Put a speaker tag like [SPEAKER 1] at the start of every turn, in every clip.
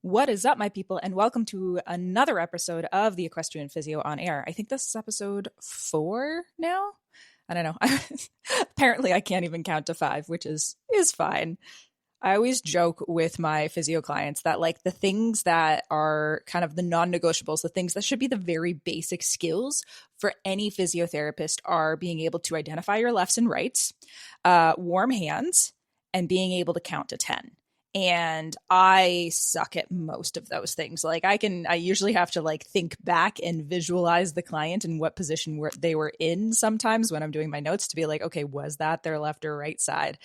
[SPEAKER 1] What is up, my people, and welcome to another episode of the Equestrian Physio on Air. I think this is episode 4 now. I don't know. Apparently, I can't even count to 5, which is fine. I always joke with my physio clients that like the things that are kind of the non-negotiables, the things that should be the very basic skills for any physiotherapist are being able to identify your lefts and rights, warm hands, and being able to count to 10. And I suck at most of those things. Like I usually have to like think back and visualize the client and what position they were in sometimes when I'm doing my notes to be like, okay, was that their left or right side?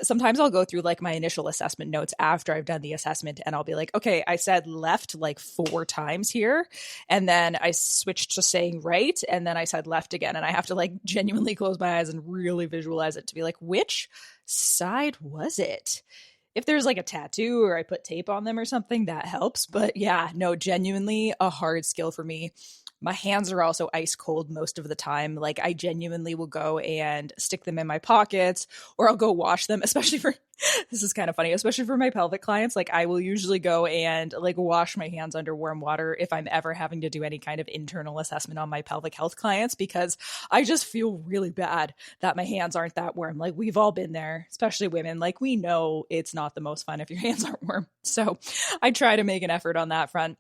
[SPEAKER 1] Sometimes I'll go through like my initial assessment notes after I've done the assessment and I'll be like, okay, I said left like 4 times here. And then I switched to saying right. And then I said left again. And I have to like genuinely close my eyes and really visualize it to be like, which side was it? If there's like a tattoo or I put tape on them or something, that helps. But yeah, no, genuinely a hard skill for me. My hands are also ice cold most of the time. Like I genuinely will go and stick them in my pockets or I'll go wash them, especially for, this is kind of funny, especially for my pelvic clients. Like I will usually go and like wash my hands under warm water if I'm ever having to do any kind of internal assessment on my pelvic health clients, because I just feel really bad that my hands aren't that warm. Like we've all been there, especially women. Like we know it's not the most fun if your hands aren't warm. So I try to make an effort on that front.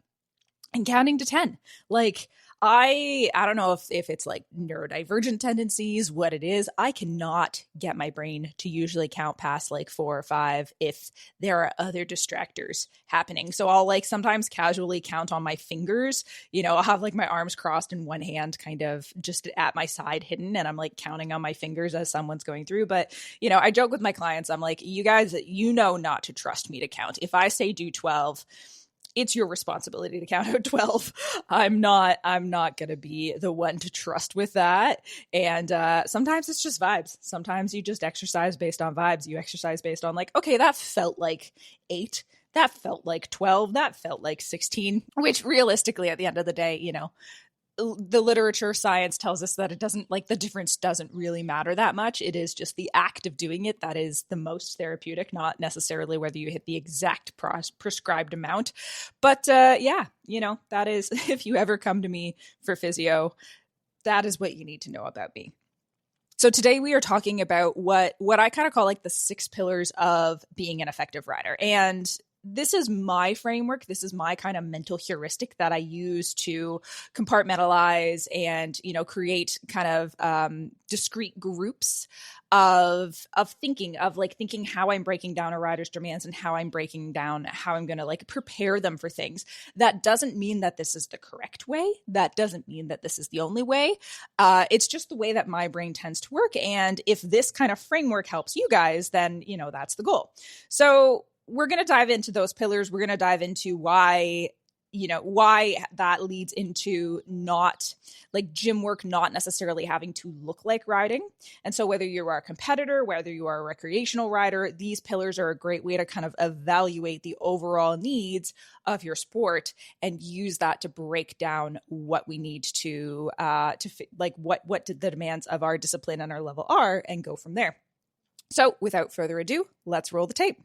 [SPEAKER 1] And counting to 10, like I don't know if it's like neurodivergent tendencies, what it is. I cannot get my brain to usually count past like 4 or 5 if there are other distractors happening. So I'll like sometimes casually count on my fingers. You know, I'll have like my arms crossed and one hand kind of just at my side hidden. And I'm like counting on my fingers as someone's going through. But, you know, I joke with my clients. I'm like, you guys, you know not to trust me to count. If I say do 12, it's your responsibility to count out 12. I'm not going to be the one to trust with that. And sometimes it's just vibes. Sometimes you just exercise based on vibes. You exercise based on like, okay, that felt like 8. That felt like 12. That felt like 16, which realistically at the end of the day, you know, the literature science tells us that it doesn't, like, the difference doesn't really matter that much. It is just the act of doing it that is the most therapeutic, not necessarily whether you hit the exact prescribed amount. But yeah, you know, that is, if you ever come to me for physio, that is what you need to know about me. So today we are talking about what I kind of call like the 6 pillars of being an effective rider. And this is my framework. This is my kind of mental heuristic that I use to compartmentalize and, you know, create kind of discrete groups of thinking how I'm breaking down a rider's demands and how I'm breaking down how I'm going to like prepare them for things. That doesn't mean that this is the correct way. That doesn't mean that this is the only way. It's just the way that my brain tends to work. And if this kind of framework helps you guys, then, you know, that's the goal. So we're going to dive into those pillars. We're going to dive into why that leads into not like gym work, not necessarily having to look like riding. And so whether you are a competitor, whether you are a recreational rider, these pillars are a great way to kind of evaluate the overall needs of your sport and use that to break down what we need to like what the demands of our discipline and our level are, and go from there. So without further ado, let's roll the tape.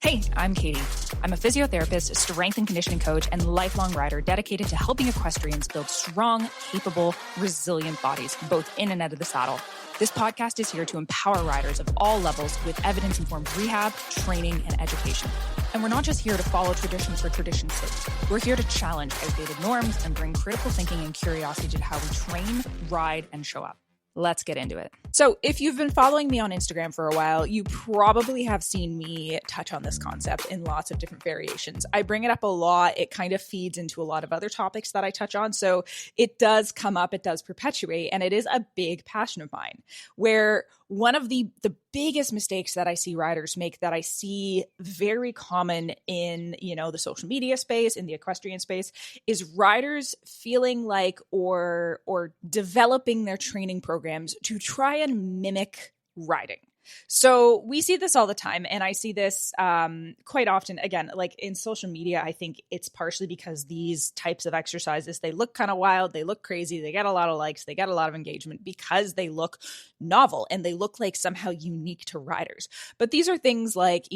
[SPEAKER 1] Hey, I'm Katie. I'm a physiotherapist, strength and conditioning coach, and lifelong rider dedicated to helping equestrians build strong, capable, resilient bodies, both in and out of the saddle. This podcast is here to empower riders of all levels with evidence-informed rehab, training, and education. And we're not just here to follow traditions for tradition's sake. We're here to challenge outdated norms and bring critical thinking and curiosity to how we train, ride, and show up. Let's get into it. So if you've been following me on Instagram for a while, you probably have seen me touch on this concept in lots of different variations. I bring it up a lot. It kind of feeds into a lot of other topics that I touch on. So it does come up, it does perpetuate, and it is a big passion of mine, where one of the biggest mistakes that I see riders make, that I see very common in, you know, the social media space, in the equestrian space, is riders feeling like or developing their training programs to try and mimic riding. So we see this all the time. And I see this quite often, again, like in social media. I think it's partially because these types of exercises, they look kind of wild, they look crazy, they get a lot of likes, they get a lot of engagement because they look novel and they look like somehow unique to riders. But these are things like,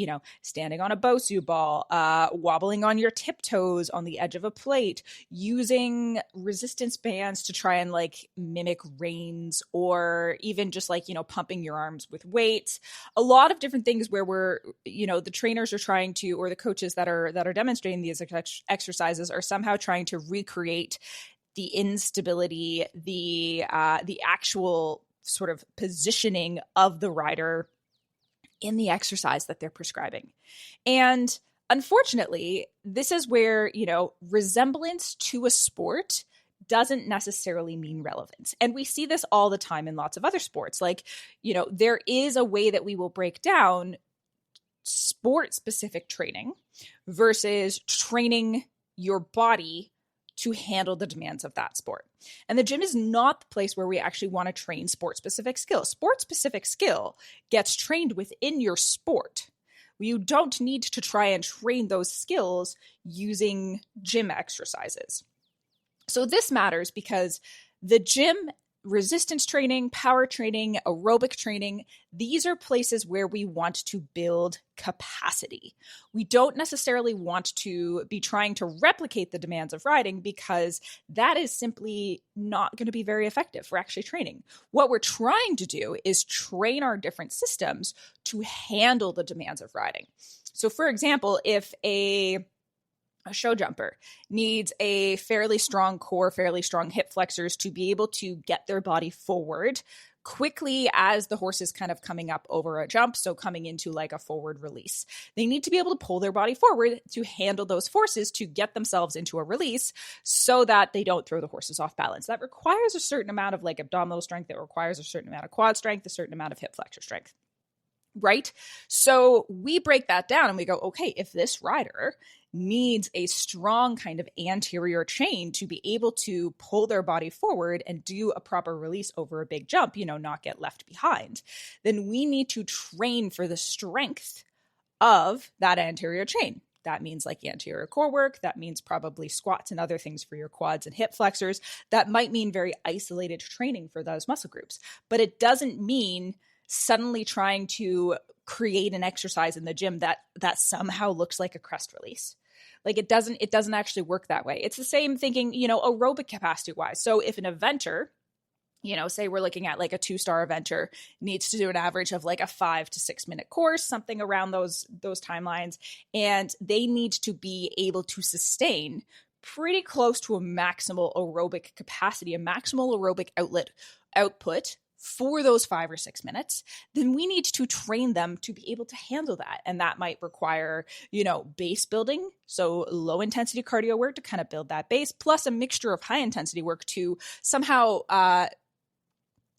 [SPEAKER 1] standing on a Bosu ball, wobbling on your tiptoes on the edge of a plate, using resistance bands to try and like mimic reins, or even just like, pumping your arms with weights. A lot of different things where we're, the trainers are trying to, or the coaches that are demonstrating these exercises are somehow trying to recreate the instability, the actual sort of positioning of the rider in the exercise that they're prescribing. And unfortunately, this is where, resemblance to a sport doesn't necessarily mean relevance. And we see this all the time in lots of other sports. Like, there is a way that we will break down sport-specific training versus training your body to handle the demands of that sport. And the gym is not the place where we actually want to train sport-specific skill. Sport-specific skill gets trained within your sport. You don't need to try and train those skills using gym exercises. So this matters because the gym, resistance training, power training, aerobic training, these are places where we want to build capacity. We don't necessarily want to be trying to replicate the demands of riding because that is simply not going to be very effective for actually training. What we're trying to do is train our different systems to handle the demands of riding. So for example, if a show jumper needs a fairly strong core, fairly strong hip flexors to be able to get their body forward quickly as the horse is kind of coming up over a jump, so coming into like a forward release. They need to be able to pull their body forward to handle those forces to get themselves into a release so that they don't throw the horses off balance. That requires a certain amount of like abdominal strength. That requires a certain amount of quad strength, a certain amount of hip flexor strength. Right? So we break that down and we go, okay, if this rider needs a strong kind of anterior chain to be able to pull their body forward and do a proper release over a big jump, not get left behind, then we need to train for the strength of that anterior chain. That means like anterior core work. That means probably squats and other things for your quads and hip flexors. That might mean very isolated training for those muscle groups, but it doesn't mean suddenly trying to create an exercise in the gym that somehow looks like a crest release. Like it doesn't actually work that way. It's the same thinking, aerobic capacity wise. So if an eventer, say we're looking at like a 2-star eventer needs to do an average of like a 5 to 6 minute course, something around those timelines, and they need to be able to sustain pretty close to a maximal aerobic capacity, a maximal aerobic output for those 5 or 6 minutes, then we need to train them to be able to handle that. And that might require, base building. So low intensity cardio work to kind of build that base, plus a mixture of high intensity work to somehow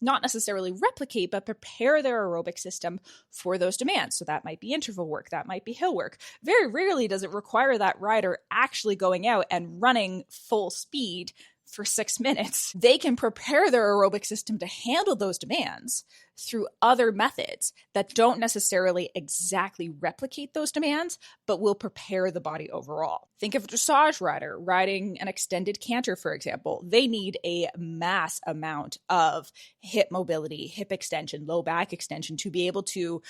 [SPEAKER 1] not necessarily replicate, but prepare their aerobic system for those demands. So that might be interval work, that might be hill work. Very rarely does it require that rider actually going out and running full speed for 6 minutes. They can prepare their aerobic system to handle those demands through other methods that don't necessarily exactly replicate those demands, but will prepare the body overall. Think of a dressage rider riding an extended canter, for example. They need a mass amount of hip mobility, hip extension, low back extension to be able to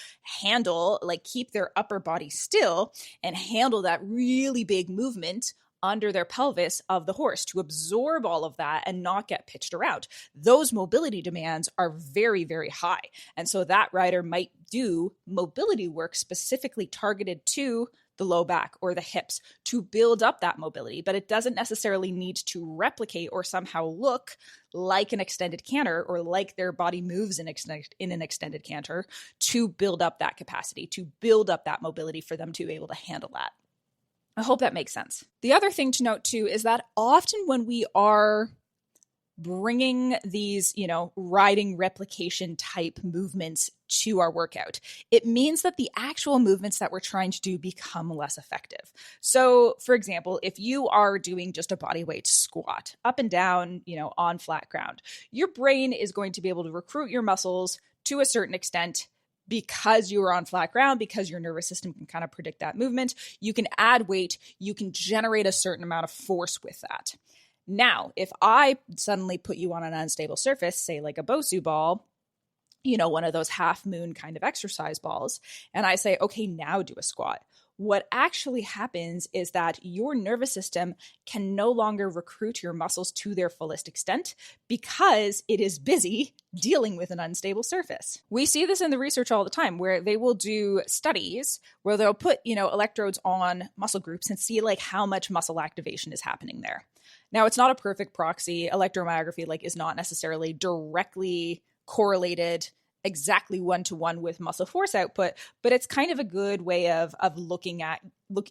[SPEAKER 1] handle, like keep their upper body still and handle that really big movement under their pelvis of the horse to absorb all of that and not get pitched around. Those mobility demands are very, very high. And so that rider might do mobility work specifically targeted to the low back or the hips to build up that mobility, but it doesn't necessarily need to replicate or somehow look like an extended canter or like their body moves in an extended canter to build up that capacity, to build up that mobility for them to be able to handle that. I hope that makes sense. The other thing to note too is that often when we are bringing these, riding replication type movements to our workout, it means that the actual movements that we're trying to do become less effective. So for example, if you are doing just a body weight squat up and down, on flat ground, your brain is going to be able to recruit your muscles to a certain extent because you are on flat ground, because your nervous system can kind of predict that movement, you can add weight, you can generate a certain amount of force with that. Now, if I suddenly put you on an unstable surface, say like a Bosu ball, one of those half moon kind of exercise balls, and I say, okay, now do a squat. What actually happens is that your nervous system can no longer recruit your muscles to their fullest extent because it is busy dealing with an unstable surface. We see this in the research all the time where they will do studies where they'll put, electrodes on muscle groups and see like how much muscle activation is happening there. Now, it's not a perfect proxy. Electromyography is not necessarily directly correlated exactly one-to-one with muscle force output, but it's kind of a good way of looking at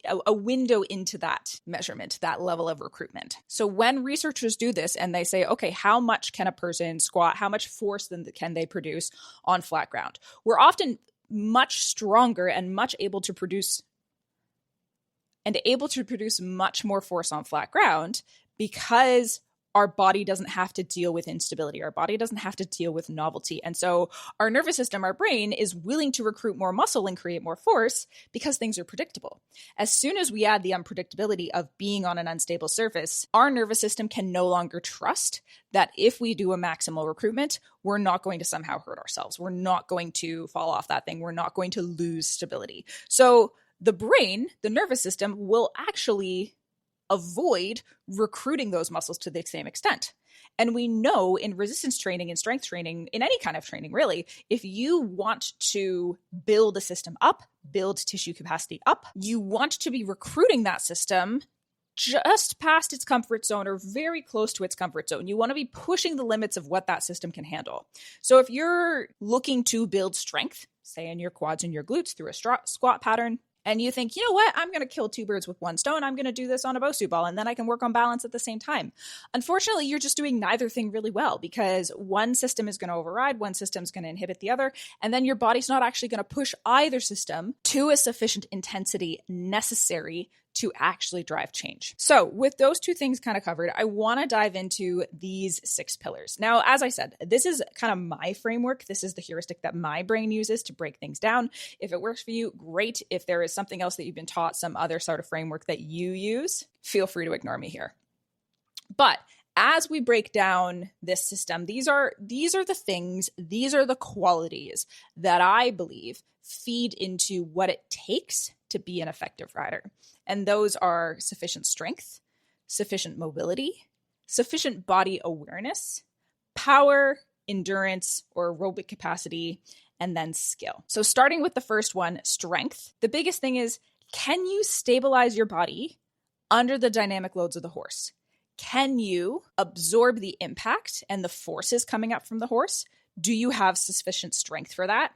[SPEAKER 1] a window into that measurement, that level of recruitment. So when researchers do this and they say, okay, how much can a person squat? How much force can they produce on flat ground? We're often much stronger and much able to produce much more force on flat ground because our body doesn't have to deal with instability. Our body doesn't have to deal with novelty. And so our nervous system, our brain is willing to recruit more muscle and create more force because things are predictable. As soon as we add the unpredictability of being on an unstable surface, our nervous system can no longer trust that if we do a maximal recruitment, we're not going to somehow hurt ourselves. We're not going to fall off that thing. We're not going to lose stability. So the brain, the nervous system, will actually avoid recruiting those muscles to the same extent. And we know in resistance training and strength training, in any kind of training really, if you want to build a system up, build tissue capacity up, you want to be recruiting that system just past its comfort zone or very close to its comfort zone. You want to be pushing the limits of what that system can handle. So if you're looking to build strength, say in your quads and your glutes through a squat pattern, and you think, you know what, I'm going to kill two birds with one stone. I'm going to do this on a Bosu ball, and then I can work on balance at the same time. Unfortunately, you're just doing neither thing really well because one system is going to override, one system is going to inhibit the other, and then your body's not actually going to push either system to a sufficient intensity necessary to actually drive change. So with those two things kind of covered, I want to dive into these 6 pillars. Now, as I said, this is kind of my framework. This is the heuristic that my brain uses to break things down. If it works for you, great. If there is something else that you've been taught, some other sort of framework that you use, feel free to ignore me here. But as we break down this system, these are the things, these are the qualities that I believe feed into what it takes to be an effective rider. And those are sufficient strength, sufficient mobility, sufficient body awareness, power, endurance, or aerobic capacity, and then skill. So starting with the first one, strength, the biggest thing is, can you stabilize your body under the dynamic loads of the horse? Can you absorb the impact and the forces coming up from the horse? Do you have sufficient strength for that?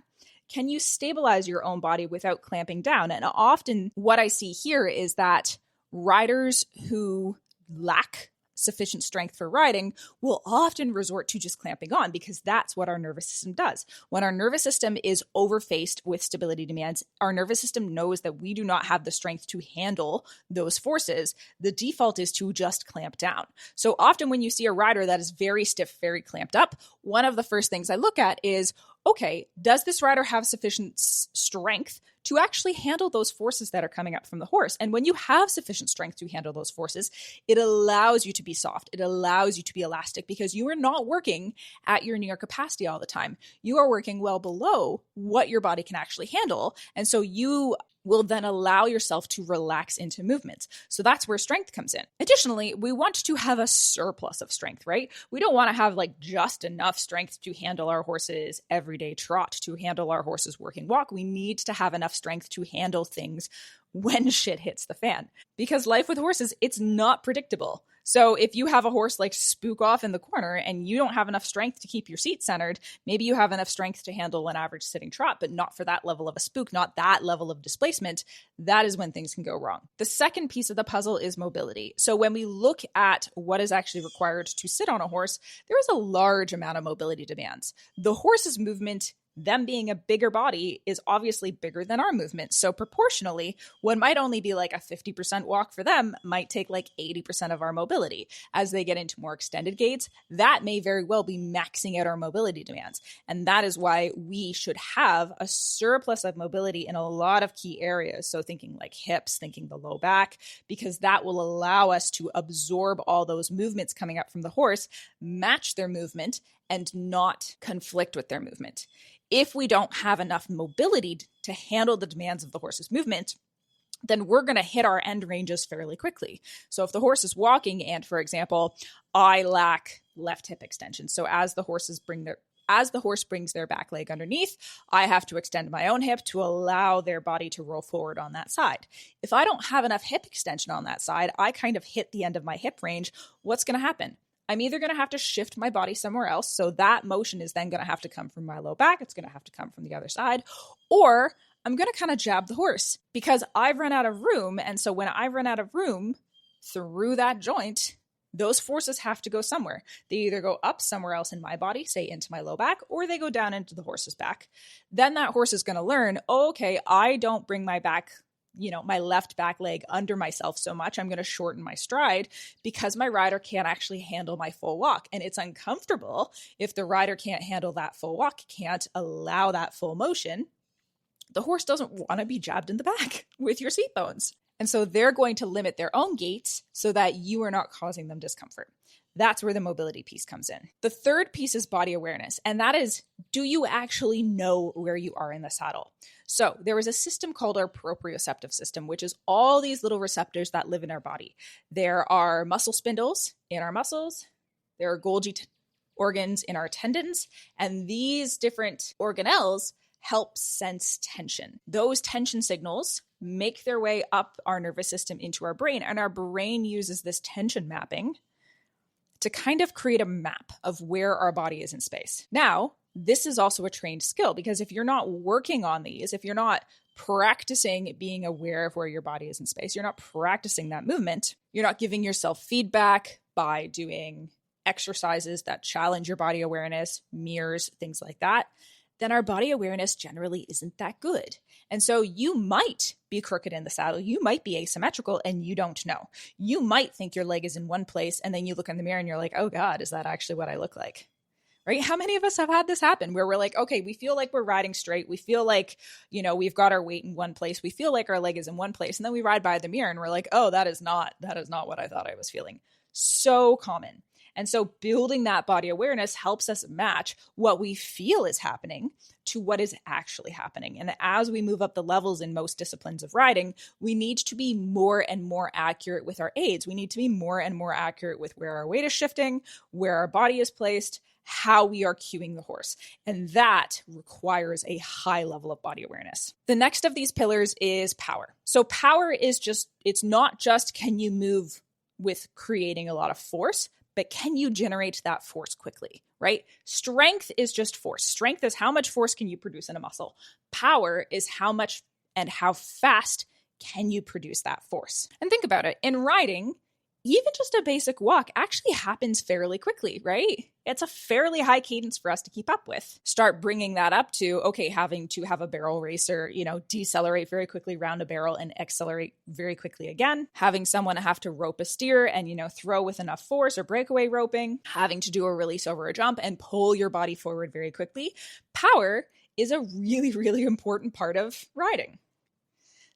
[SPEAKER 1] Can you stabilize your own body without clamping down? And often what I see here is that riders who lack sufficient strength for riding will often resort to just clamping on because that's what our nervous system does. When our nervous system is overfaced with stability demands, our nervous system knows that we do not have the strength to handle those forces. The default is to just clamp down. So often when you see a rider that is very stiff, very clamped up, one of the first things I look at is, okay, does this rider have sufficient strength to actually handle those forces that are coming up from the horse? And when you have sufficient strength to handle those forces, it allows you to be soft. It allows you to be elastic because you are not working at your near capacity all the time. You are working well below what your body can actually handle. And so you will then allow yourself to relax into movements. So that's where strength comes in. Additionally, we want to have a surplus of strength, right? We don't want to have just enough strength to handle our horse's everyday trot, to handle our horse's working walk. We need to have enough strength to handle things when shit hits the fan. Because life with horses, it's not predictable. So if you have a horse spook off in the corner and you don't have enough strength to keep your seat centered, maybe you have enough strength to handle an average sitting trot, but not for that level of a spook, not that level of displacement. That is when things can go wrong. The second piece of the puzzle is mobility. So when we look at what is actually required to sit on a horse, there is a large amount of mobility demands. The horse's movement them being a bigger body is obviously bigger than our movement. So proportionally, what might only be like a 50% walk for them might take like 80% of our mobility. As they get into more extended gaits, that may very well be maxing out our mobility demands. And that is why we should have a surplus of mobility in a lot of key areas. So thinking like hips, thinking the low back, because that will allow us to absorb all those movements coming up from the horse, match their movement, and not conflict with their movement. If we don't have enough mobility to handle the demands of the horse's movement, then we're going to hit our end ranges fairly quickly. So if the horse is walking and, for example, I lack left hip extension, so as the horse brings their back leg underneath, I have to extend my own hip to allow their body to roll forward on that side. If I don't have enough hip extension on that side, I kind of hit the end of my hip range. What's going to happen? I'm either going to have to shift my body somewhere else. So that motion is then going to have to come from my low back. It's going to have to come from the other side. Or I'm going to kind of jab the horse because I've run out of room. And so when I run out of room through that joint, those forces have to go somewhere. They either go up somewhere else in my body, say into my low back, or they go down into the horse's back. Then that horse is going to learn, oh, okay, I don't bring my back, my left back leg under myself so much. I'm going to shorten my stride because my rider can't actually handle my full walk. And it's uncomfortable if the rider can't handle that full walk, can't allow that full motion. The horse doesn't want to be jabbed in the back with your seat bones. And so they're going to limit their own gaits so that you are not causing them discomfort. That's where the mobility piece comes in. The third piece is body awareness. And that is, do you actually know where you are in the saddle? So there is a system called our proprioceptive system, which is all these little receptors that live in our body. There are muscle spindles in our muscles. There are Golgi organs in our tendons. And these different organelles help sense tension. Those tension signals make their way up our nervous system into our brain. And our brain uses this tension mapping to kind of create a map of where our body is in space. Now, this is also a trained skill because if you're not working on these, if you're not practicing being aware of where your body is in space, you're not practicing that movement, you're not giving yourself feedback by doing exercises that challenge your body awareness, mirrors, things like that, then our body awareness generally isn't that good. And so you might be crooked in the saddle. You might be asymmetrical and you don't know. You might think your leg is in one place and then you look in the mirror and you're like, oh God, is that actually what I look like? Right? How many of us have had this happen where we're like, okay, we feel like we're riding straight. We feel like, we've got our weight in one place. We feel like our leg is in one place. And then we ride by the mirror and we're like, oh, that is not what I thought I was feeling. So common. And so building that body awareness helps us match what we feel is happening to what is actually happening. And as we move up the levels in most disciplines of riding, we need to be more and more accurate with our aids. We need to be more and more accurate with where our weight is shifting, where our body is placed, how we are cueing the horse. And that requires a high level of body awareness. The next of these pillars is power. So power is it's not just can you move with creating a lot of force, but can you generate that force quickly, right? Strength is just force. Strength is how much force can you produce in a muscle. Power is how much and how fast can you produce that force. And think about it. In riding, even just a basic walk actually happens fairly quickly, right? It's a fairly high cadence for us to keep up with. Start bringing that up to, okay, having to have a barrel racer, decelerate very quickly, round a barrel and accelerate very quickly again. Having someone have to rope a steer and, throw with enough force or breakaway roping, having to do a release over a jump and pull your body forward very quickly. Power is a really, really important part of riding.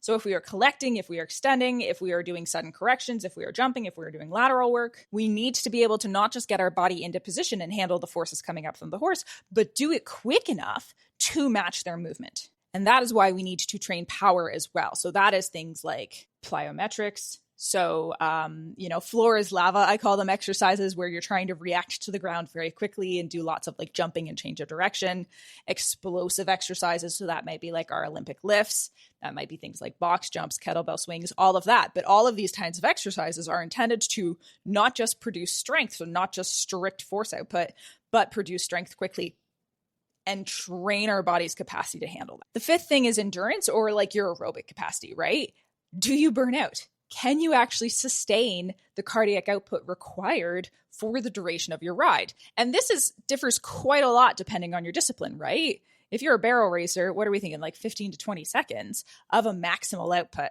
[SPEAKER 1] So if we are collecting, if we are extending, if we are doing sudden corrections, if we are jumping, if we are doing lateral work, we need to be able to not just get our body into position and handle the forces coming up from the horse, but do it quick enough to match their movement. And that is why we need to train power as well. So that is things like plyometrics. So, floor is lava. I call them exercises where you're trying to react to the ground very quickly and do lots of like jumping and change of direction. Explosive exercises. So that might be like our Olympic lifts. That might be things like box jumps, kettlebell swings, all of that. But all of these kinds of exercises are intended to not just produce strength, so not just strict force output, but produce strength quickly and train our body's capacity to handle that. The fifth thing is endurance or like your aerobic capacity, right? Do you burn out? Can you actually sustain the cardiac output required for the duration of your ride? And this differs quite a lot depending on your discipline, right? If you're a barrel racer, what are we thinking? Like 15 to 20 seconds of a maximal output.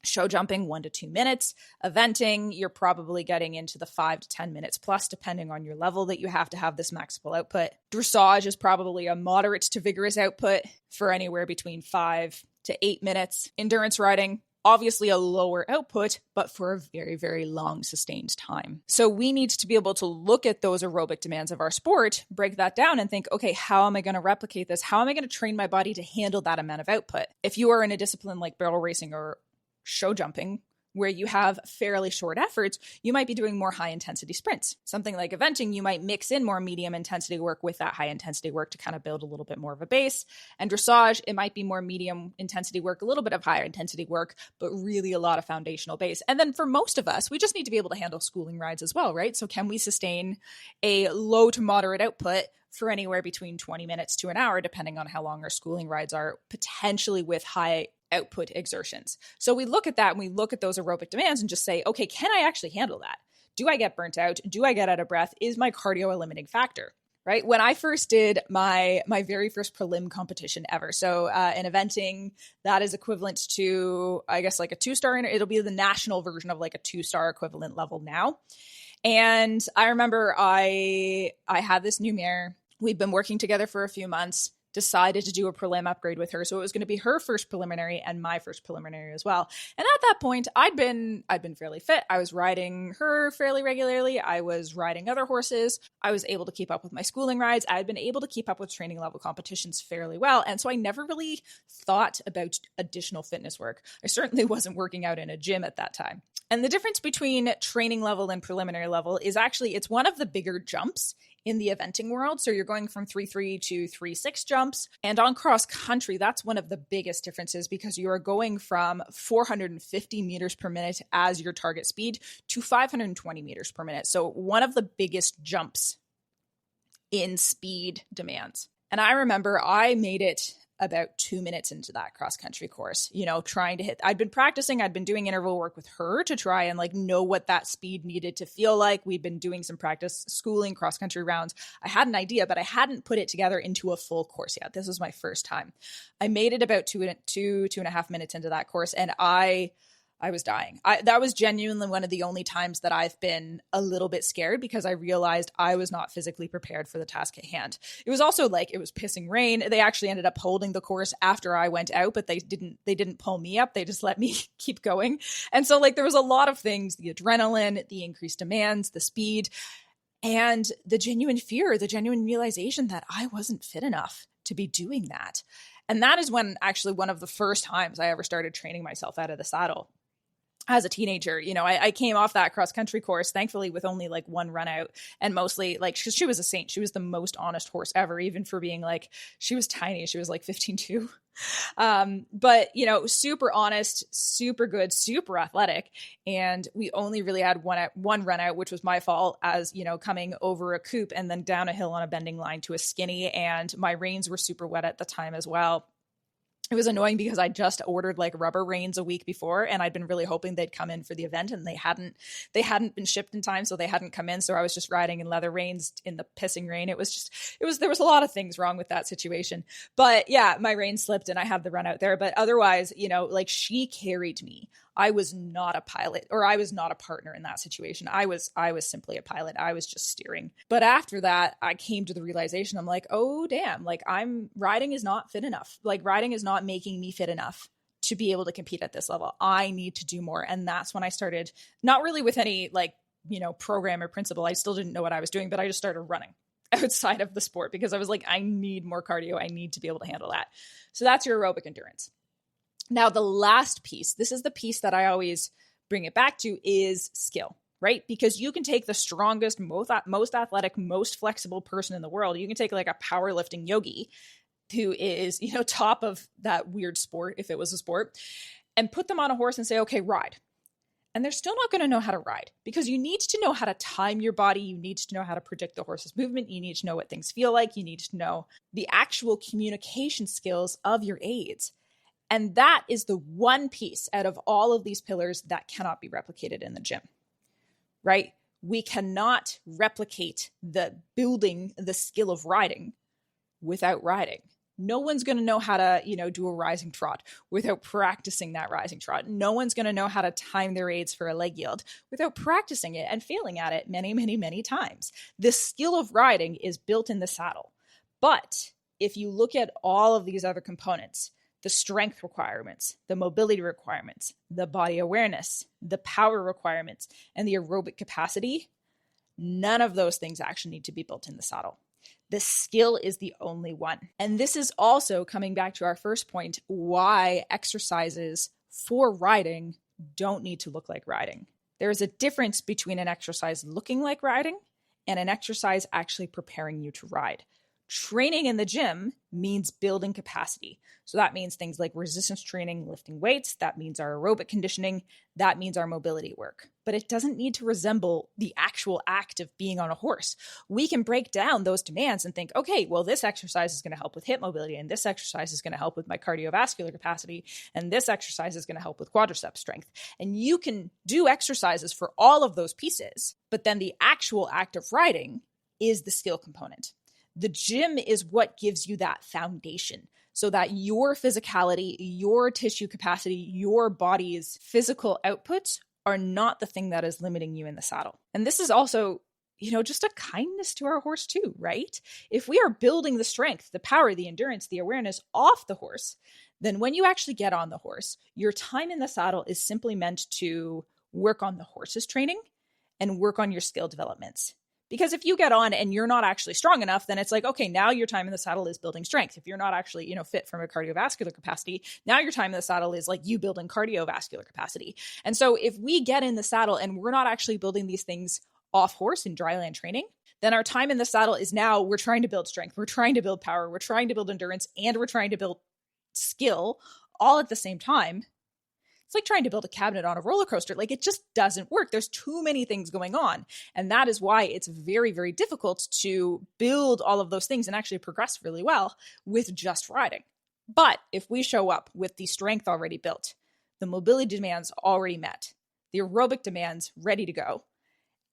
[SPEAKER 1] Show jumping, 1 to 2 minutes. Eventing, you're probably getting into the 5 to 10 minutes plus, depending on your level that you have to have this maximal output. Dressage is probably a moderate to vigorous output for anywhere between 5 to 8 minutes. Endurance riding, obviously a lower output, but for a very, very long sustained time. So we need to be able to look at those aerobic demands of our sport, break that down and think, okay, how am I going to replicate this? How am I going to train my body to handle that amount of output? If you are in a discipline like barrel racing or show jumping, where you have fairly short efforts, you might be doing more high intensity sprints. Something like eventing, you might mix in more medium intensity work with that high intensity work to kind of build a little bit more of a base. And dressage, it might be more medium intensity work, a little bit of higher intensity work, but really a lot of foundational base. And then for most of us, we just need to be able to handle schooling rides as well, right? So can we sustain a low to moderate output for anywhere between 20 minutes to an hour, depending on how long our schooling rides are, potentially with high output exertions. So we look at that and we look at those aerobic demands and just say, okay, can I actually handle that? Do I get burnt out? Do I get out of breath? Is my cardio a limiting factor? Right? When I first did my very first prelim competition ever, so in eventing, that is equivalent to, I guess, like a 2-star, it'll be the national version of like a 2-star equivalent level now. And I remember I had this new mare. We'd been working together for a few months, decided to do a prelim upgrade with her. So it was going to be her first preliminary and my first preliminary as well. And at that point, I'd been fairly fit. I was riding her fairly regularly. I was riding other horses. I was able to keep up with my schooling rides. I had been able to keep up with training level competitions fairly well. And so I never really thought about additional fitness work. I certainly wasn't working out in a gym at that time. And the difference between training level and preliminary level is actually, it's one of the bigger jumps in the eventing world. So you're going from 3.3 to 3.6 jumps. And on cross country, that's one of the biggest differences because you are going from 450 meters per minute as your target speed to 520 meters per minute. So one of the biggest jumps in speed demands. And I remember I made it about 2 minutes into that cross country course, trying to hit, I'd been practicing, I'd been doing interval work with her to try and like know what that speed needed to feel like. We'd been doing some practice schooling cross country rounds. I had an idea, but I hadn't put it together into a full course yet. This was my first time. I made it about two and a half minutes into that course. And I was dying. That was genuinely one of the only times that I've been a little bit scared because I realized I was not physically prepared for the task at hand. It was also like it was pissing rain. They actually ended up holding the course after I went out, but they didn't pull me up. They just let me keep going. And so like there was a lot of things, the adrenaline, the increased demands, the speed, and the genuine fear, the genuine realization that I wasn't fit enough to be doing that. And that is when actually one of the first times I ever started training myself out of the saddle. As a teenager, I came off that cross country course, thankfully with only like one run out, and mostly like she was a saint. She was the most honest horse ever, even for being like, she was tiny. She was like 15.2. But super honest, super good, super athletic. And we only really had one run out, which was my fault as, coming over a coupe and then down a hill on a bending line to a skinny. And my reins were super wet at the time as well. It was annoying because I just ordered like rubber reins a week before and I'd been really hoping they'd come in for the event and they hadn't been shipped in time. So they hadn't come in. So I was just riding in leather reins in the pissing rain. There was a lot of things wrong with that situation, but yeah, my reins slipped and I had the run out there, but otherwise, like she carried me. I was not a pilot or I was not a partner in that situation. I was simply a pilot. I was just steering. But after that, I came to the realization, I'm like, oh, damn, like riding is not fit enough. Like riding is not making me fit enough to be able to compete at this level. I need to do more. And that's when I started, not really with any program or principle. I still didn't know what I was doing, but I just started running outside of the sport because I was like, I need more cardio. I need to be able to handle that. So that's your aerobic endurance. Now, the last piece, this is the piece that I always bring it back to, is skill, right? Because you can take the strongest, most athletic, most flexible person in the world. You can take like a powerlifting yogi who is, top of that weird sport, if it was a sport, and put them on a horse and say, okay, ride. And they're still not going to know how to ride because you need to know how to time your body. You need to know how to predict the horse's movement. You need to know what things feel like. You need to know the actual communication skills of your aids. And that is the one piece out of all of these pillars that cannot be replicated in the gym, right? We cannot replicate building the skill of riding without riding. No one's going to know how to, do a rising trot without practicing that rising trot. No one's going to know how to time their aids for a leg yield without practicing it and failing at it many, many, many times. The skill of riding is built in the saddle. But if you look at all of these other components, the strength requirements, the mobility requirements, the body awareness, the power requirements, and the aerobic capacity, none of those things actually need to be built in the saddle. The skill is the only one. And this is also coming back to our first point, why exercises for riding don't need to look like riding. There is a difference between an exercise looking like riding and an exercise actually preparing you to ride. Training in the gym means building capacity. So that means things like resistance training, lifting weights. That means our aerobic conditioning. That means our mobility work. But it doesn't need to resemble the actual act of being on a horse. We can break down those demands and think, okay, well, this exercise is going to help with hip mobility, and this exercise is going to help with my cardiovascular capacity, and this exercise is going to help with quadricep strength. And you can do exercises for all of those pieces, but then the actual act of riding is the skill component. The gym is what gives you that foundation so that your physicality, your tissue capacity, your body's physical outputs are not the thing that is limiting you in the saddle. And this is also, just a kindness to our horse too, right? If we are building the strength, the power, the endurance, the awareness off the horse, then when you actually get on the horse, your time in the saddle is simply meant to work on the horse's training and work on your skill developments. Because if you get on and you're not actually strong enough, then it's like, okay, now your time in the saddle is building strength. If you're not actually, fit from a cardiovascular capacity, now your time in the saddle is like you building cardiovascular capacity. And so if we get in the saddle and we're not actually building these things off horse in dryland training, then our time in the saddle is now we're trying to build strength, we're trying to build power, we're trying to build endurance, and we're trying to build skill all at the same time. It's like trying to build a cabinet on a roller coaster. Like, it just doesn't work. There's too many things going on. And that is why it's very, very difficult to build all of those things and actually progress really well with just riding. But if we show up with the strength already built, the mobility demands already met, the aerobic demands ready to go,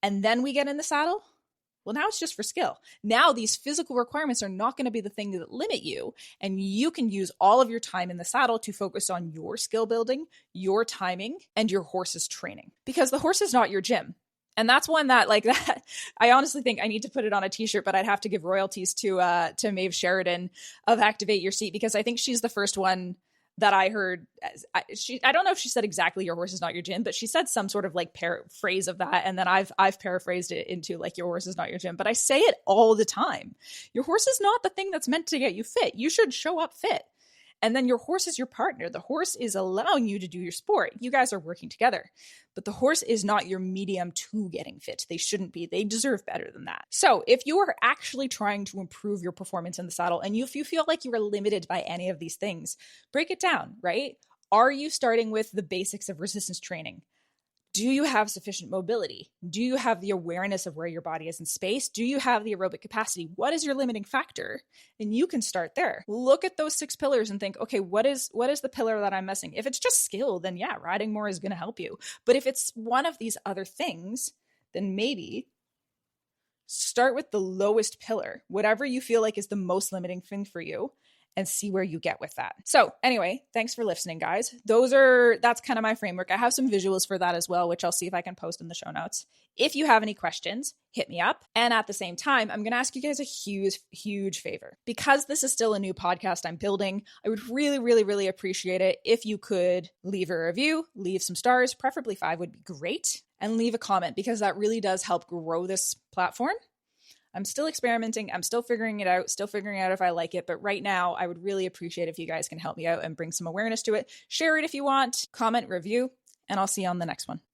[SPEAKER 1] and then we get in the saddle, well, now it's just for skill. Now these physical requirements are not going to be the thing that limit you, and you can use all of your time in the saddle to focus on your skill building, your timing, and your horse's training. Because the horse is not your gym. And that's one that, like, that I honestly think I need to put it on a t-shirt, but I'd have to give royalties to Maeve Sheridan of Activate Your Seat, because I think she's the first one that I heard. I don't know if she said exactly your horse is not your gym, but she said some sort of like paraphrase of that. And then I've paraphrased it into like your horse is not your gym, but I say it all the time. Your horse is not the thing that's meant to get you fit. You should show up fit. And then your horse is your partner. The horse is allowing you to do your sport. You guys are working together. But the horse is not your medium to getting fit. They shouldn't be. They deserve better than that. So if you are actually trying to improve your performance in the saddle, and if you feel like you are limited by any of these things, break it down, right? Are you starting with the basics of resistance training? Do you have sufficient mobility? Do you have the awareness of where your body is in space? Do you have the aerobic capacity? What is your limiting factor? And you can start there. Look at those 6 pillars and think, okay, what is the pillar that I'm missing? If it's just skill, then yeah, riding more is going to help you. But if it's one of these other things, then maybe start with the lowest pillar, whatever you feel like is the most limiting thing for you, and see where you get with that. So anyway, thanks for listening, guys. That's kind of my framework. I have some visuals for that as well, which I'll see if I can post in the show notes. If you have any questions, hit me up. And at the same time, I'm going to ask you guys a huge, huge favor. Because this is still a new podcast I'm building, I would really, really, really appreciate it if you could leave a review, leave some stars, preferably 5 would be great, and leave a comment, because that really does help grow this platform. I'm still experimenting. I'm still figuring it out, if I like it. But right now, I would really appreciate if you guys can help me out and bring some awareness to it. Share it if you want, comment, review, and I'll see you on the next one.